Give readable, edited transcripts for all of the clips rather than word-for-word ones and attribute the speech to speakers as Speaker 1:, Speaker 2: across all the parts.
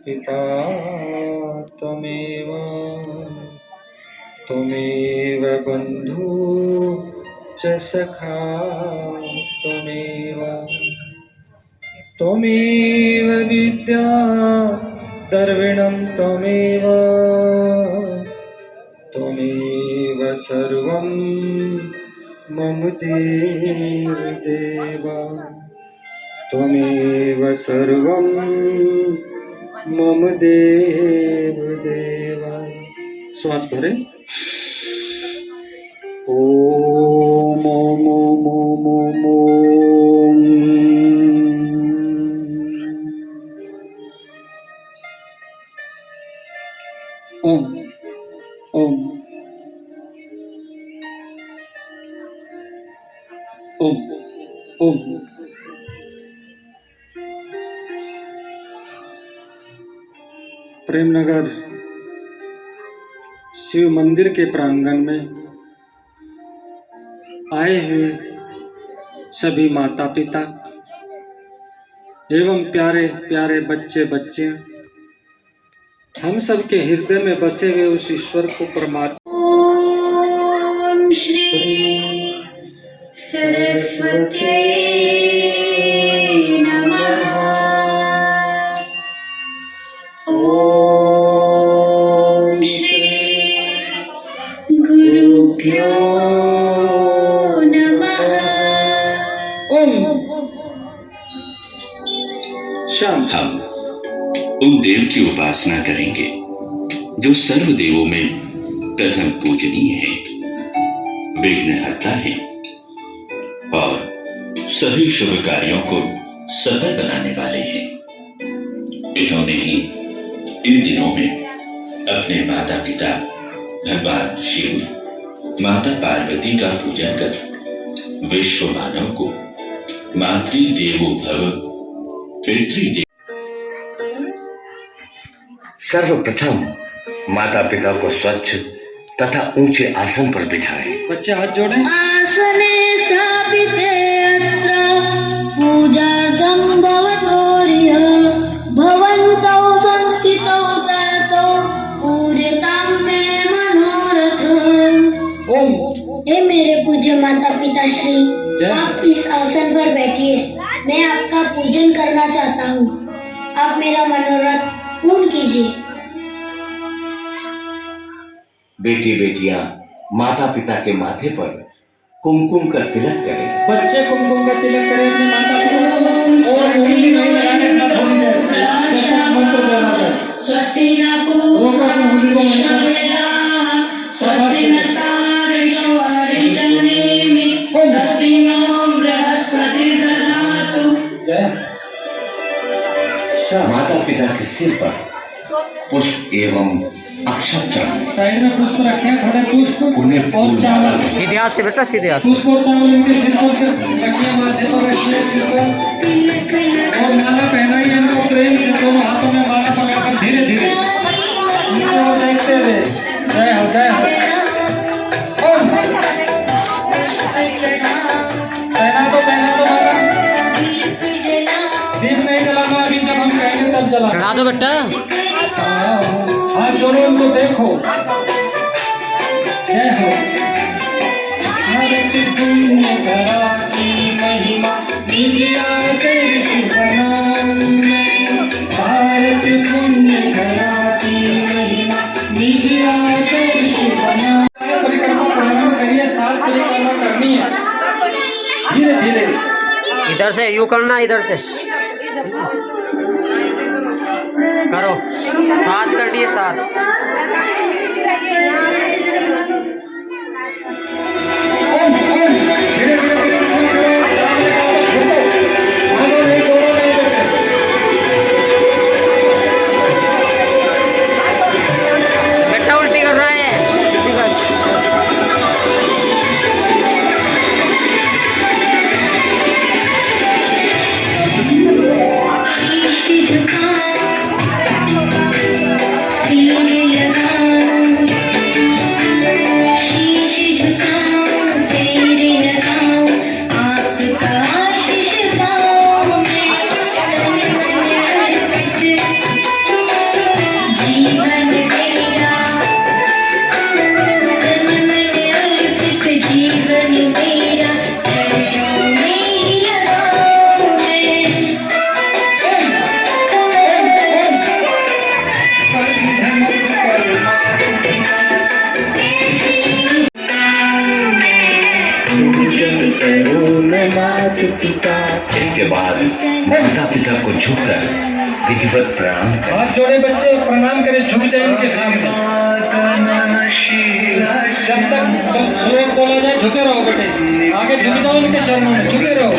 Speaker 1: पिता त्वमेव त्वमेव बन्धु च सखा त्वमेव त्वमेव विद्या द्रविणं त्वमेव त्वमेव सर्वं मम देव देव त्वमेव सर्वं मम देव देव। श्वास भरे। ओम ओम ओम ओम ओम ओम। ओम ओम ओम ओम। प्रेमनगर शिव मंदिर के प्रांगण में आए हुए सभी माता पिता एवं प्यारे प्यारे बच्चे बच्चियां, हम सब के हृदय में बसे हुए उस ईश्वर को परमात्मा
Speaker 2: ओम श्री सरस्वती नमः। ओम श्री गुरुभ्यो नमः।
Speaker 1: ओम शांति।
Speaker 3: हम उन देव की उपासना करेंगे जो सर्व देवों में प्रथम पूजनीय है, विघ्नहर्ता है और सभी शुभ कार्यों को सफल बनाने वाले हैं। इन्होंने ही इन दिनों में अपने माता पिता भगवान शिव, माता पार्वती का पूजन कर विश्व मानव को मातृदेवो भव पितृदेव।
Speaker 4: सर्वप्रथम माता पिता को स्वच्छ तथा ऊंचे आसन पर बिठाएं।
Speaker 1: बच्चे हाथ जोड़ें।
Speaker 2: आसने स्थापिते अत्र पूजार्थं भवतोर्य भवन्तौ संस्थितौ ततो पूर्यतां मे मनोरथ।
Speaker 1: ओम।
Speaker 2: हे मेरे पूज्य माता पिता श्री,
Speaker 1: जय।
Speaker 2: आप इस आसन पर बैठिए। मैं आपका पूजन करना चाहता हूँ। आप मेरा मनोरथ पूर्ण कीजिए।
Speaker 4: बेटी बेटियां माता पिता के माथे पर कुमकुम का तिलक करें।
Speaker 1: बच्चे कुमकुम का तिलक करें अपने माता पिता को। और उंगली नहीं लगाने का थोड़ी देर मंत्र बोलना है।
Speaker 2: स्वस्ति न
Speaker 1: पूर्वा
Speaker 2: स्वस्ति न सारिषो अरिष्टनेमि स्वस्ति नो बृहस्पतिर्दधातु।
Speaker 4: माता पिता के सिर पर पुष्प एवं अक्षत चढ़ाएं।
Speaker 1: साइड में पुष्प रखे हैं, थोड़े पुष्प
Speaker 4: उन्हें
Speaker 1: और चावल।
Speaker 5: सीधे हाथ से बेटा, सीधे हाथ से।
Speaker 1: पुष्प और चावल इनके सिर पर रखिए, माथे पर रखिए सिर पर। और माला पहनाइए इनको प्रेम से, दोनों हाथों में माला पकड़कर धीरे धीरे इनको देखते हुए। जय हो जय हो। ओम। पहना दो माला। दीप नहीं जलाना अभी, जब हम कहेंगे तब जलाना।
Speaker 5: चढ़ा दो बेटा।
Speaker 1: हाथ जोड़ो, उनको देखो। जय हो। आरती पुण्य करा की महिमा दीजिए कृष्ण बनाने। आरती पुण्य करा की महिमा दीजिए कृष्ण बनाने। परिक्रमा प्रारंभ करिए, 7 परिक्रमा करनी है धीरे धीरे।
Speaker 5: इधर से यू करना, इधर से करो। 7 करनी है, 7। बेटा उल्टी कर रहा है।
Speaker 2: शीश झुका, तीर लगा
Speaker 4: इसके बाद माता पिता को झुककर विधिवत प्रणाम करें।
Speaker 1: हाथ जोड़े बच्चे प्रणाम करें, झुक जाए उनके सामने। जब तक श्लोक बोला जाए झुके रहो बेटे, आगे झुक जाओ उनके चरणों में, झुके रहो।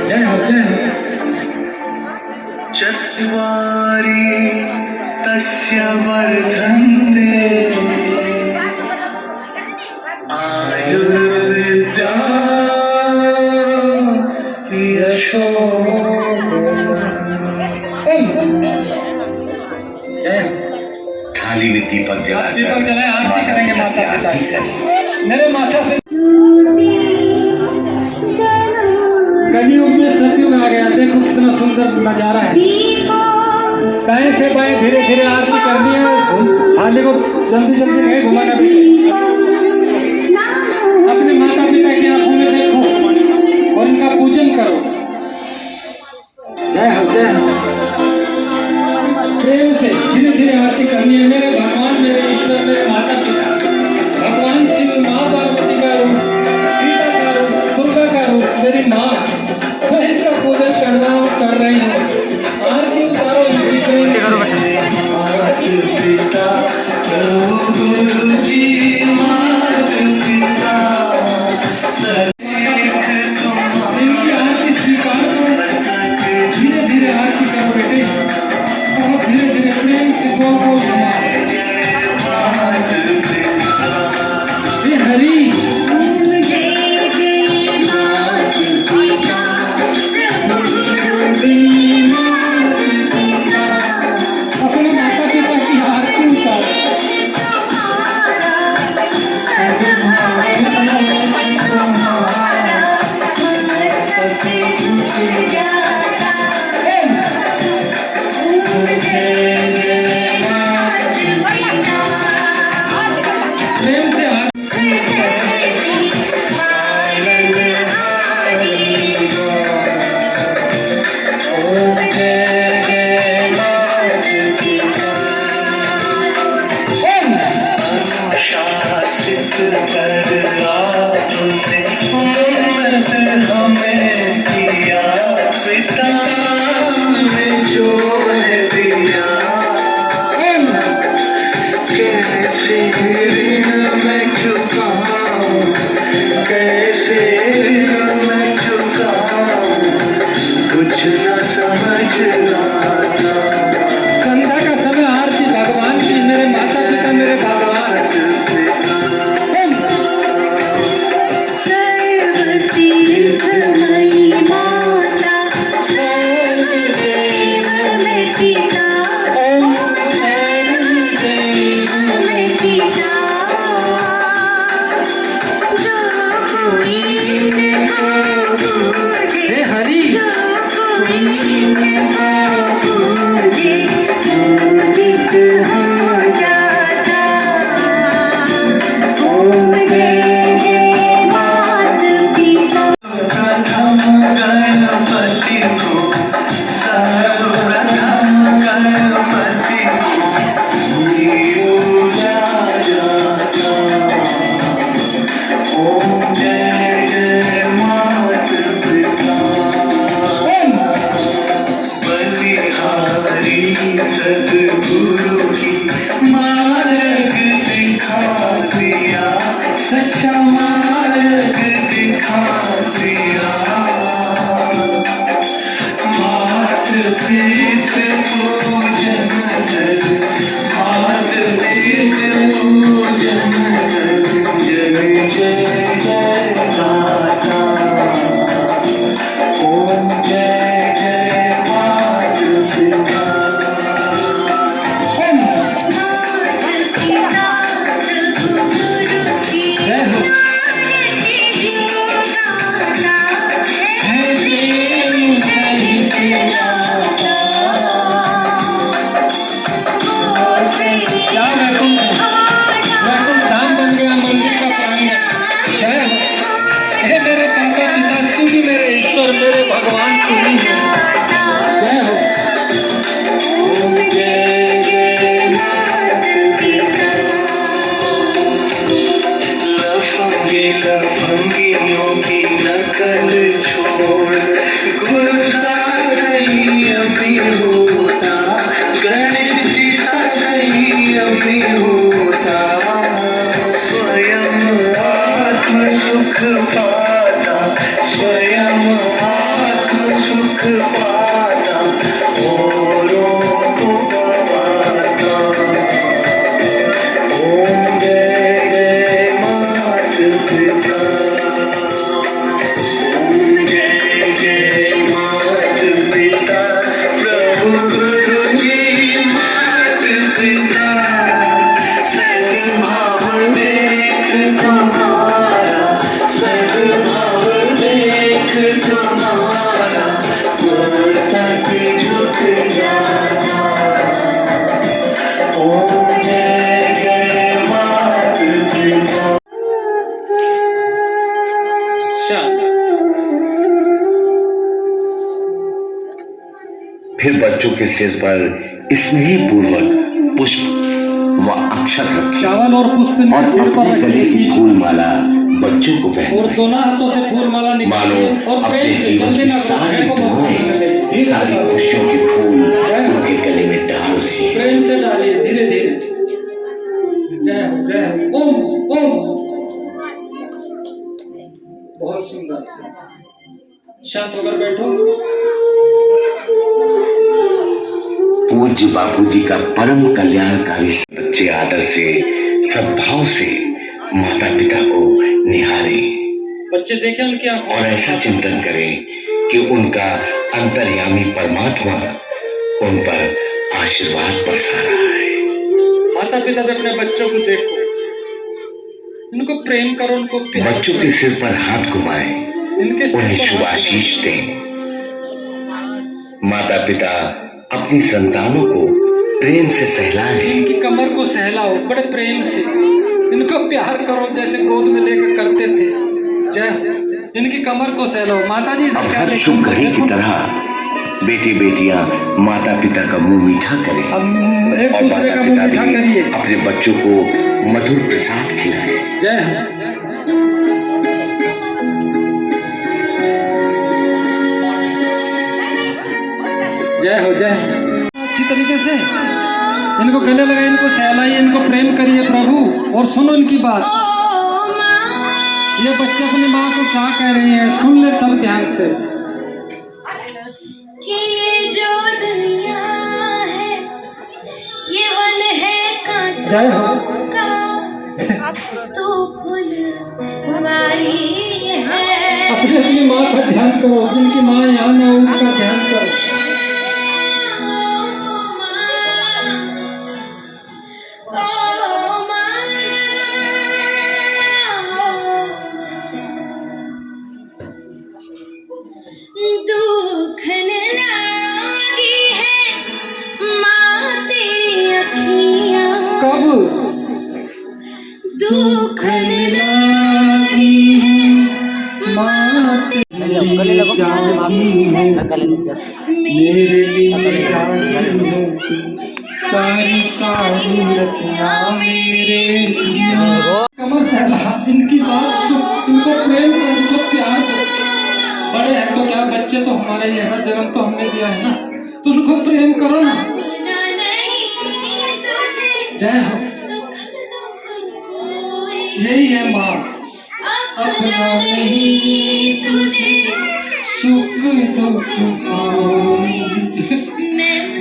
Speaker 1: जय हो जय हो।
Speaker 6: चत्वारि तस्य वर्धन्ते आयुर्विद्या यशो।
Speaker 1: जय हो।
Speaker 4: थाली में दीपक
Speaker 1: दीपक
Speaker 4: जलाकर
Speaker 1: जलाए, आरती करेंगे माता पिता की। मेरे माता पिता कलयुग में सतयुग आ गया, देखो कितना सुंदर नजारा है। दाएं से बाएं धीरे धीरे आरती करनी है, थाली को जल्दी जल्दी नहीं घुमाना बेटे। अपने माता पिता की आंखों में देखो और उनका पूजन करो। जय हो जय हो। प्रेम से धीरे धीरे आरती करनी है। मेरे भगवान, मेरे ईश्वर, मेरे माता पिता, भगवान शिव, माँ पार्वती का रूप, सीता का रूप, दुर्गा का रूप, मेरी माँ, मैं इनका पूजन करना कर रही हूँ। आरती उतारो इनकी प्रेम से।
Speaker 6: पिता गुरु जी मात पिता
Speaker 1: इनकी आरती स्वीकार करो, धीरे धीरे आरती करो बेटे, बहुत धीरे धीरे प्रेम से गोल गोल घुमाओ। हे हरि अपने माता पिता की आरती उतारो। प्रेम से
Speaker 6: शासित कर आपने उन्नत हमें किया, पिता ने जो दिया कैसे ऋण मैं चुकाऊं, कैसे ऋण मैं चुकाऊं, कुछ न समझ आता।
Speaker 1: संध्या का समय आरती भगवान की, मेरे माता पिता, मेरे भगवान। हे हरि
Speaker 6: गणपति को सर्वप्रथम गणपति पूजा जाता। ओम जय जय मात पिता बलिहारी सद्गुरु की मार्ग दिखा दिया, सच्चा मार्ग दिखा दिया। मात पित पूजन कर, मात पित पूजन कर, जय जय जय दाता। ओम जय जय मात पिता।
Speaker 1: जय हो। क्या वैकुंठ धाम बन गया, मंदिर का प्रांगण।
Speaker 4: फिर बच्चों के सिर पर स्नेह पूर्वक पुष्प व अक्षत रखे
Speaker 1: चावल और पुष्प
Speaker 4: और
Speaker 1: इनके सिर पर
Speaker 4: अपने गले
Speaker 1: रखिए
Speaker 4: की फूल माला बच्चों को
Speaker 1: और
Speaker 4: पहनाए।
Speaker 1: दोनों हाथों से फूल माला
Speaker 4: मानो
Speaker 1: निकालिए और
Speaker 4: अपने
Speaker 1: प्रेम से
Speaker 4: जीवन
Speaker 1: जल्दी
Speaker 4: की
Speaker 1: ना
Speaker 4: सारी
Speaker 1: घुटने को मत
Speaker 4: दुआएं,
Speaker 1: धीरे
Speaker 4: सारी
Speaker 1: से
Speaker 4: खुशियों के फूल उनके गले में डाल रहे हैं।
Speaker 1: प्रेम से डालिए धीरे धीरे। जय हो ओम ओम। बहुत सुंदर। शांत होकर बैठो।
Speaker 4: पूज्य बापूजी का परम कल्याणकारी बच्चे आदर से सद्भाव से माता पिता को निहारे
Speaker 1: बच्चे देखें उनकी आंखों
Speaker 4: और ऐसा चिंतन करें कि उनका अंतर्यामी परमात्मा उन पर आशीर्वाद बरसा रहा है।
Speaker 1: माता पिता भी अपने बच्चों को देखो, इनको प्रेम करो, उनको प्यार
Speaker 4: बच्चों के सिर पर हाथ घुमाएं,
Speaker 1: इनके सिर
Speaker 4: उन्हें
Speaker 1: पर
Speaker 4: शुभ
Speaker 1: हाथ
Speaker 4: आशीष दें। माता पिता अपनी संतानों को प्रेम से सहलाएं।
Speaker 1: इनकी कमर को सहलाओ बड़े प्रेम से, इनको प्यार करो जैसे गोद में लेकर करते थे। जय। इनकी कमर को सहलाओ। माता जी
Speaker 4: अब हर शुभ घड़ी की तरह बेटे बेटियां माता पिता का मुंह मीठा करें
Speaker 1: हम एक
Speaker 4: और
Speaker 1: दूसरे
Speaker 4: माता
Speaker 1: का
Speaker 4: पिता
Speaker 1: मुंह मीठा
Speaker 4: भी
Speaker 1: करिए।
Speaker 4: अपने बच्चों को मधुर प्रसाद खिलाएं।
Speaker 1: जय हो। जय हो जय हो। अच्छी तरीके से इनको गले लगाइए, इनको सहलाइए, इनको प्रेम करिए प्रभु। और सुनो इनकी बात, ये बच्चे अपनी माँ को क्या कह रहे हैं, सुन ले सब ध्यान से।
Speaker 2: कि ये जो दुनिया है ये वन है
Speaker 1: जय हो।
Speaker 2: कांटों का, तू फुलवारी है।
Speaker 1: अपनी अपनी माँ का ध्यान करो, जिनकी माँ यहाँ ना हो उनका ध्यान करो।
Speaker 2: दुखन लागी है माँ तेरी अखियाँ,
Speaker 1: कब
Speaker 2: दुखन लागी है माँ
Speaker 5: गले लगो गले लग गया।
Speaker 1: मेरे लिए जानी होती सारी सारी रतियाँ मेरे लिए। कमर सहला, इनकी बात सुन, इनको प्रेम करो, इनको प्यार करो। बड़े हैं तो क्या, बच्चे तो हमारे ही हैं, जन्म तो हमने दिया है ना, तो उनको प्रेम करो ना। जय हो। यही है माँ, अपना नहीं तुझे सुख दुख कोई।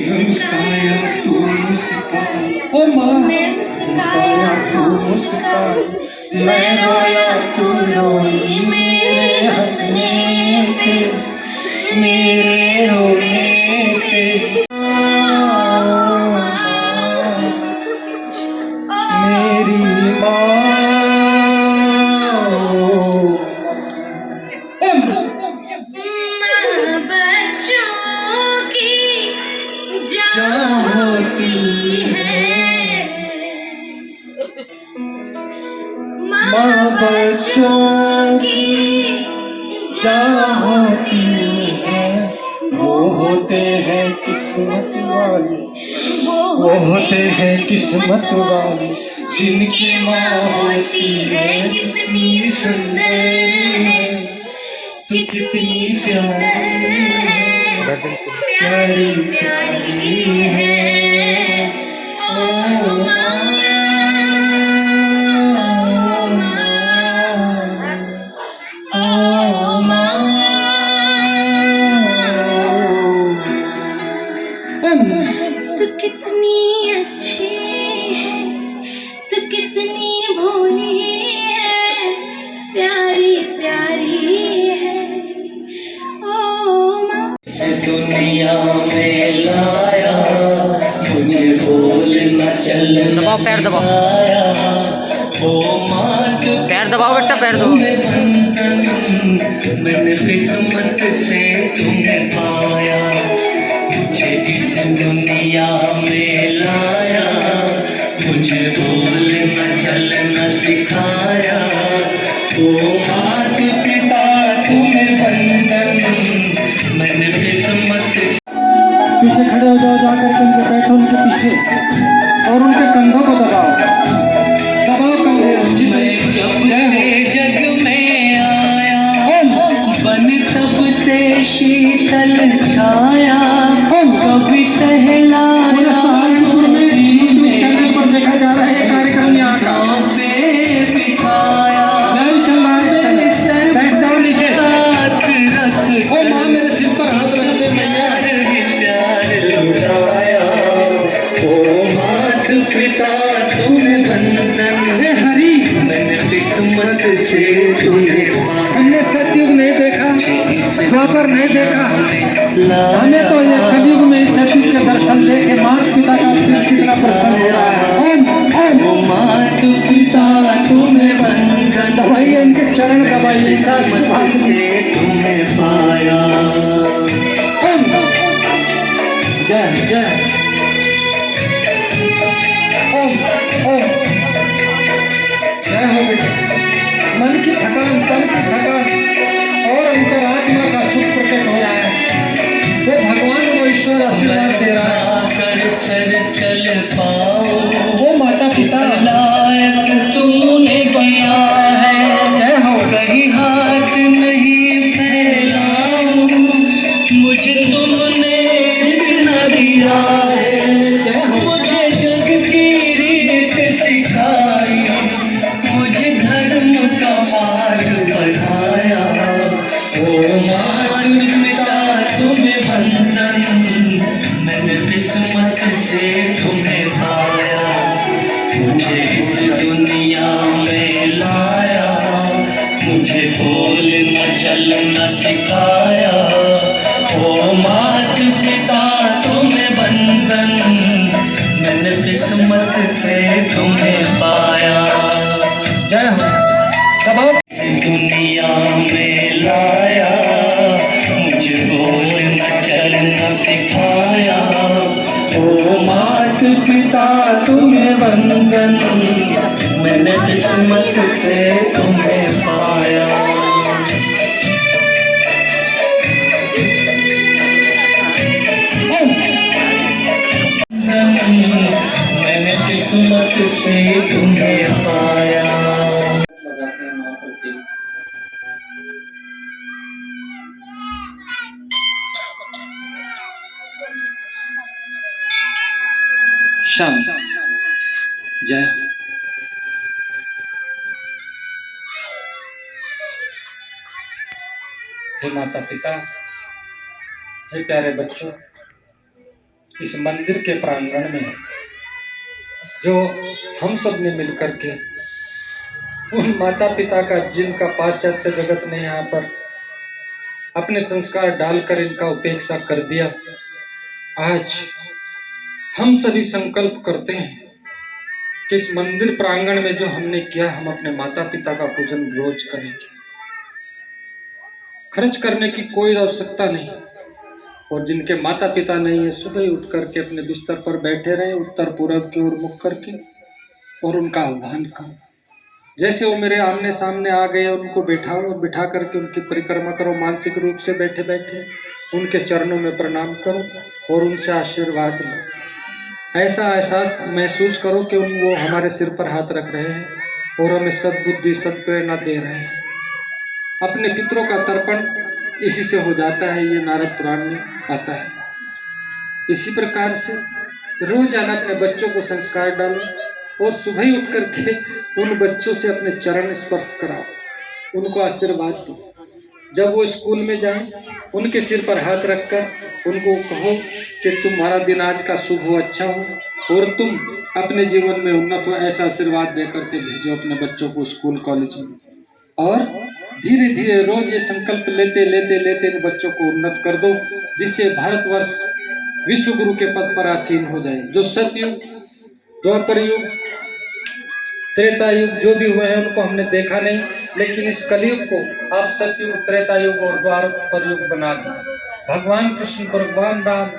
Speaker 1: मुस्काया तू मुस्काया, ओ माँ मुस्काया तू मुस्काया, मैं रोया तू रोई, मेरे हंसने पे मेरे रोने पे। मेरी
Speaker 2: माँ बच्चों की जान होती है,
Speaker 1: माँ बच्चों की जान होती है, वो होते हैं किस्मत वाले, वो होते हैं किस्मत वाले, जिनकी माँ होती है कितनी सुंदर है, कितनी सुंदर है, प्यारी प्यारी है। ओ माँ, ओ माँ, तू कितनी अच्छी है, तू कितनी भोली है, प्यारी प्यारी है। ओ माँ,
Speaker 6: दुनिया में लाया, मुझे बोलना चलना
Speaker 5: दबाओ, पैर दबाओ।
Speaker 6: सिखाया। ओ माँ जो
Speaker 5: पैर दबाओ बेटा, पैर दबाओ।
Speaker 6: मैंने किस्मत से तुम्हें पाया, मुझे इस दुनिया में लाया, मुझे बोलना चलना सिखाया। ओ मात पिता तुम्हें बंधन, मैंने किस्मत से
Speaker 1: पीछे पीछे और उनके कंधों को दबाओ, दबाओ कंधे।
Speaker 6: मैं जब से जग में आया बन तब से शीतल छाया कभी सहलाया
Speaker 1: सहारनपुर में यूट्यूब चैनल पर देखा जा रहा है ये कार्यक्रम यहाँ का
Speaker 6: पे बिठाया
Speaker 1: लाइव चल रहा है।
Speaker 6: सर
Speaker 1: बैठ जाओ नीचे।
Speaker 6: हाथ रख
Speaker 1: ओ माँ मेरे सिर पर हाथ रख दे मैया।
Speaker 6: प्यार लुटाया ओ मात पिता तुम्हें बंधन
Speaker 1: हे हरि,
Speaker 6: मैंने किस्मत से तुम्हें पाया
Speaker 1: हमने सतयुग नहीं देखा, द्वापर नहीं देखा, हमें तो ये कलयुग में इस सतयुग के दर्शन देख के माता पिता का दिल कितना प्रसन्न हो रहा है। ओम
Speaker 6: ओ मात पिता तुम्हें बंधन
Speaker 1: दबाइए, इनके चरण दबाइए,
Speaker 6: किस्मत से तुम्हें पाया
Speaker 1: जय जय ओम ओम जय हो बेटे। मन की थकान, तन की थकान और अंतरात्मा का सुख प्रकट हो रहा है। वो भगवान वो ईश्वर आशीर्वाद दे रहा है।
Speaker 6: कर सर चल पाओ
Speaker 1: वो माता पिता
Speaker 6: लायक तूने किया है
Speaker 1: जय हो।
Speaker 6: कहीं हाथ नहीं फैलाऊं मुझे तुमने बिना दिया है मुझे जग की रीत सिखाई मुझे धर्म का पाठ पढ़ाया ओ मात पिता तुम्हें बंधन मैंने किस्मत से तुम्हें पाया मुझे इस दुनिया में लाया मुझे बोलना चलना सिखाया ओ मात पिता तुम्हें बंधन मैंने किस्मत से तुम्हें पाया
Speaker 1: जय हो। दबाओ।
Speaker 6: दुनिया में लाया मुझे बोलना चलना सिखाया ओ मात पिता तुम्हें बंधन मैंने किस्मत से तुम्हें पाया मैंने किस्मत से तुम्हें पाया
Speaker 1: लगाते हैं वहाँ पर तेल। शाम जय हो। हे माता पिता, हे प्यारे बच्चों, इस मंदिर के प्रांगण में जो हम सब ने मिलकर के उन माता पिता का जिनका पाश्चात्य जगत ने यहाँ पर अपने संस्कार डालकर इनका उपेक्षा कर दिया, आज हम सभी संकल्प करते हैं कि इस मंदिर प्रांगण में जो हमने किया हम अपने माता पिता का पूजन रोज करेंगे। खर्च करने की कोई आवश्यकता नहीं, और जिनके माता पिता नहीं है सुबह ही उठ करके अपने बिस्तर पर बैठे रहे उत्तर पूर्व की ओर मुख करके और उनका आह्वान करो। जैसे वो मेरे आमने सामने आ गए उनको बैठाओ और बिठा करके उनकी परिक्रमा करो। मानसिक रूप से बैठे बैठे उनके चरणों में प्रणाम करो और उनसे आशीर्वाद लो। ऐसा एहसास महसूस करो कि वो हमारे सिर पर हाथ रख रहे हैं और हमें सद्बुद्धि सद्प्रेरणा दे रहे हैं। अपने पितरों का तर्पण इसी से हो जाता है, ये नारद पुराण में आता है। इसी प्रकार से रोजाना अपने बच्चों को संस्कार डालो और सुबह ही उठ करके उन बच्चों से अपने चरण स्पर्श कराओ, उनको आशीर्वाद दो। जब वो स्कूल में जाएं उनके सिर पर हाथ रखकर उनको कहो कि तुम्हारा दिन आज का शुभ हो, अच्छा हो और तुम अपने जीवन में उन्नत हो। ऐसा आशीर्वाद दे करके भेजो अपने बच्चों को स्कूल कॉलेज में। और धीरे धीरे रोज ये संकल्प लेते लेते लेते इन बच्चों को उन्नत कर दो, जिससे भारतवर्ष विश्व गुरु के पद पर आसीन हो जाए। जो सतयुग, द्वापर युग, त्रेता युग जो भी हुए हैं उनको हमने देखा नहीं, लेकिन इस कलयुग को आप सतयुग, त्रेता युग और द्वापर युग बना दिए। भगवान कृष्ण, भगवान राम,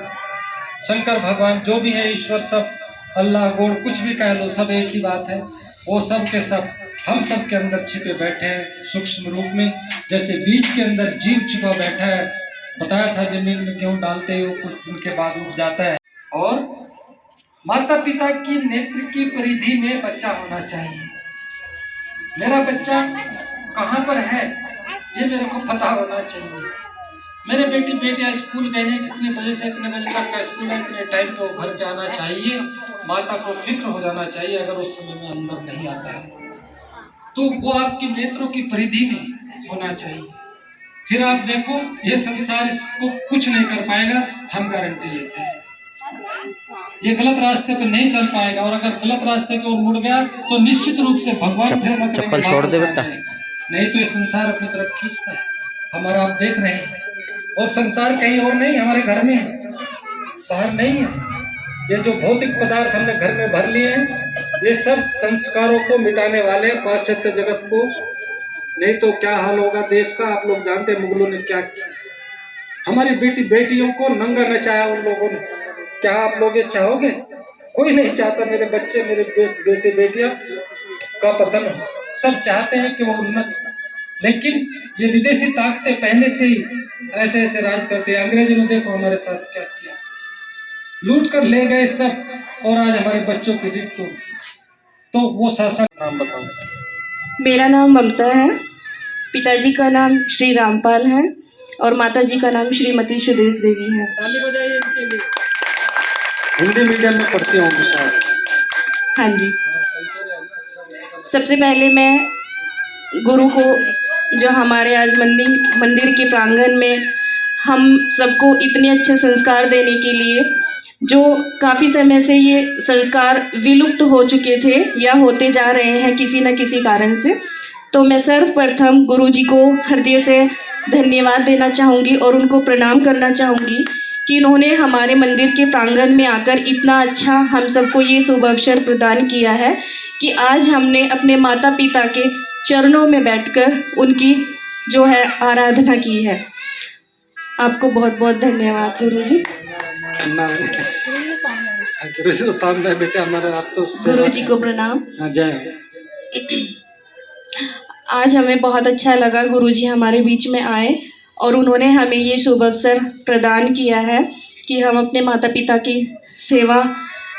Speaker 1: शंकर भगवान जो भी है, ईश्वर सब, अल्लाह, गॉड, कुछ भी कह लो, सब एक ही बात है। वो सब के सब हम सब के अंदर छिपे बैठे हैं सूक्ष्म रूप में, जैसे बीज के अंदर जीव छिपा बैठा है। बताया था जमीन में क्यों डालते हो, कुछ दिन के बाद उठ जाता है। और माता पिता की नेत्र की परिधि में बच्चा होना चाहिए। मेरा बच्चा कहाँ पर है ये मेरे को पता होना चाहिए। मेरे बेटियां स्कूल गए हैं, कितने बजे से इतने बजे तक का स्कूल है, इतने टाइम पे वो घर पे आना चाहिए। माता को फिक्र हो जाना चाहिए। अगर उस समय में अंदर नहीं आता है तो वो आपकी नेत्रों की परिधि में होना चाहिए। फिर आप देखो ये संसार इसको कुछ नहीं कर पाएगा, हम गारंटी देते हैं। ये गलत रास्ते पे नहीं चल पाएगा, और अगर गलत रास्ते की ओर मुड़ गया तो निश्चित रूप से भगवान फिर मत
Speaker 5: चप्पल छोड़ दे बेटा।
Speaker 1: नहीं तो ये संसार अपनी तरफ खींचता है। हमारा आप देख रहे हैं, और संसार कहीं और नहीं, हमारे घर में है, बाहर नहीं है। ये जो भौतिक पदार्थ हमने घर में भर लिए हैं, ये सब संस्कारों को मिटाने वाले पाश्चात्य जगत को। नहीं तो क्या हाल होगा देश का, आप लोग जानते हैं मुगलों ने क्या किया। हमारी बेटियों को नंगा नचाया उन लोगों ने। क्या आप लोग ये चाहोगे? कोई नहीं चाहता मेरे बच्चे, मेरे बेटे बेटियां का पतन हो। सब चाहते हैं कि वो उन्नत हो, लेकिन ये विदेशी ताकतें पहले से ही ऐसे ऐसे राज करते हैं। अंग्रेजों ने देखो हमारे साथ क्या किया, लूट कर ले गए सब, और आज हमारे बच्चों की रीढ़ तोड़ दी। तो वो शासन नाम बताओ।
Speaker 7: मेरा नाम ममता है, पिताजी का नाम श्री रामपाल है और माताजी का नाम श्रीमती सुदेश देवी है।
Speaker 1: ताली बजाइए इनके लिए। हिंदी मीडियम में पढ़ती हूँ शायद।
Speaker 7: हाँ जी। सबसे पहले मैं गुरु को, जो हमारे आज मंदिर के प्रांगण में हम सबको इतने अच्छे संस्कार देने के लिए, जो काफ़ी समय से ये संस्कार विलुप्त हो चुके थे या होते जा रहे हैं किसी न किसी कारण से, तो मैं सर्वप्रथम गुरु जी को हृदय से धन्यवाद देना चाहूँगी और उनको प्रणाम करना चाहूँगी कि इन्होंने हमारे मंदिर के प्रांगण में आकर इतना अच्छा हम सबको ये शुभ अवसर प्रदान किया है कि आज हमने अपने माता पिता के चरणों में बैठकर उनकी जो है आराधना की है। आपको बहुत बहुत धन्यवाद गुरु जी।
Speaker 1: गुरु जी तो सामने बेटे हमारे, आप तो
Speaker 7: गुरु जी को प्रणाम।
Speaker 1: जय।
Speaker 7: आज हमें बहुत अच्छा लगा गुरु जी हमारे बीच में आए और उन्होंने हमें ये शुभ अवसर प्रदान किया है कि हम अपने माता पिता की सेवा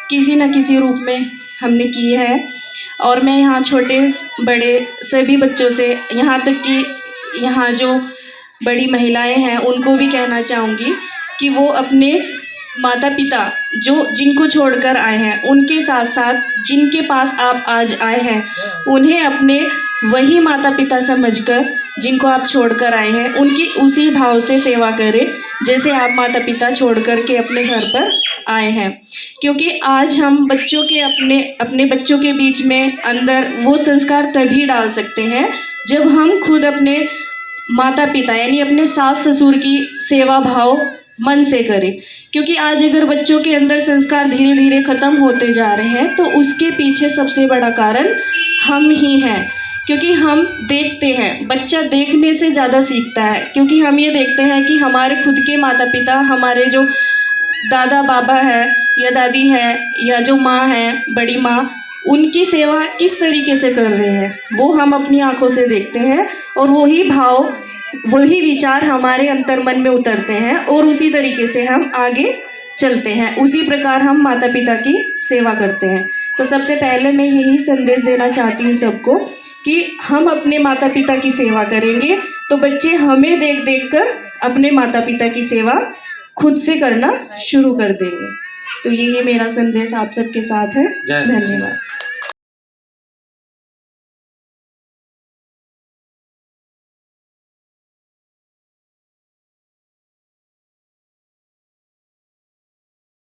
Speaker 7: किसी न किसी रूप में हमने की है। और मैं यहाँ छोटे बड़े सभी बच्चों से, यहाँ तक कि यहाँ जो बड़ी महिलाएं हैं उनको भी कहना चाहूँगी कि वो अपने माता पिता जिनको छोड़कर आए हैं, उनके साथ साथ जिनके पास आप आज आए हैं, उन्हें अपने वही माता पिता समझकर जिनको आप छोड़कर आए हैं उनकी उसी भाव से सेवा करें जैसे आप माता पिता छोड़कर के अपने घर पर आए हैं। क्योंकि आज हम बच्चों के अपने बच्चों के बीच में अंदर वो संस्कार तभी डाल सकते हैं जब हम खुद अपने माता पिता यानी अपने सास ससुर की सेवा भाव मन से करें। क्योंकि आज अगर बच्चों के अंदर संस्कार धीरे धीरे ख़त्म होते जा रहे हैं तो उसके पीछे सबसे बड़ा कारण हम ही हैं। क्योंकि हम देखते हैं, बच्चा देखने से ज़्यादा सीखता है। क्योंकि हम ये देखते हैं कि हमारे खुद के माता पिता, हमारे जो दादा बाबा है या दादी है या जो माँ है, बड़ी माँ, उनकी सेवा किस तरीके से कर रहे हैं वो हम अपनी आंखों से देखते हैं और वही भाव वही विचार हमारे अंतर मन में उतरते हैं और उसी तरीके से हम आगे चलते हैं। उसी प्रकार हम माता पिता की सेवा करते हैं। तो सबसे पहले मैं यही संदेश देना चाहती हूँ सबको कि हम अपने माता पिता की सेवा करेंगे तो बच्चे हमें देख देख कर अपने माता पिता की सेवा खुद से करना शुरू कर देंगे। तो यही मेरा संदेश आप सबके साथ है। धन्यवाद।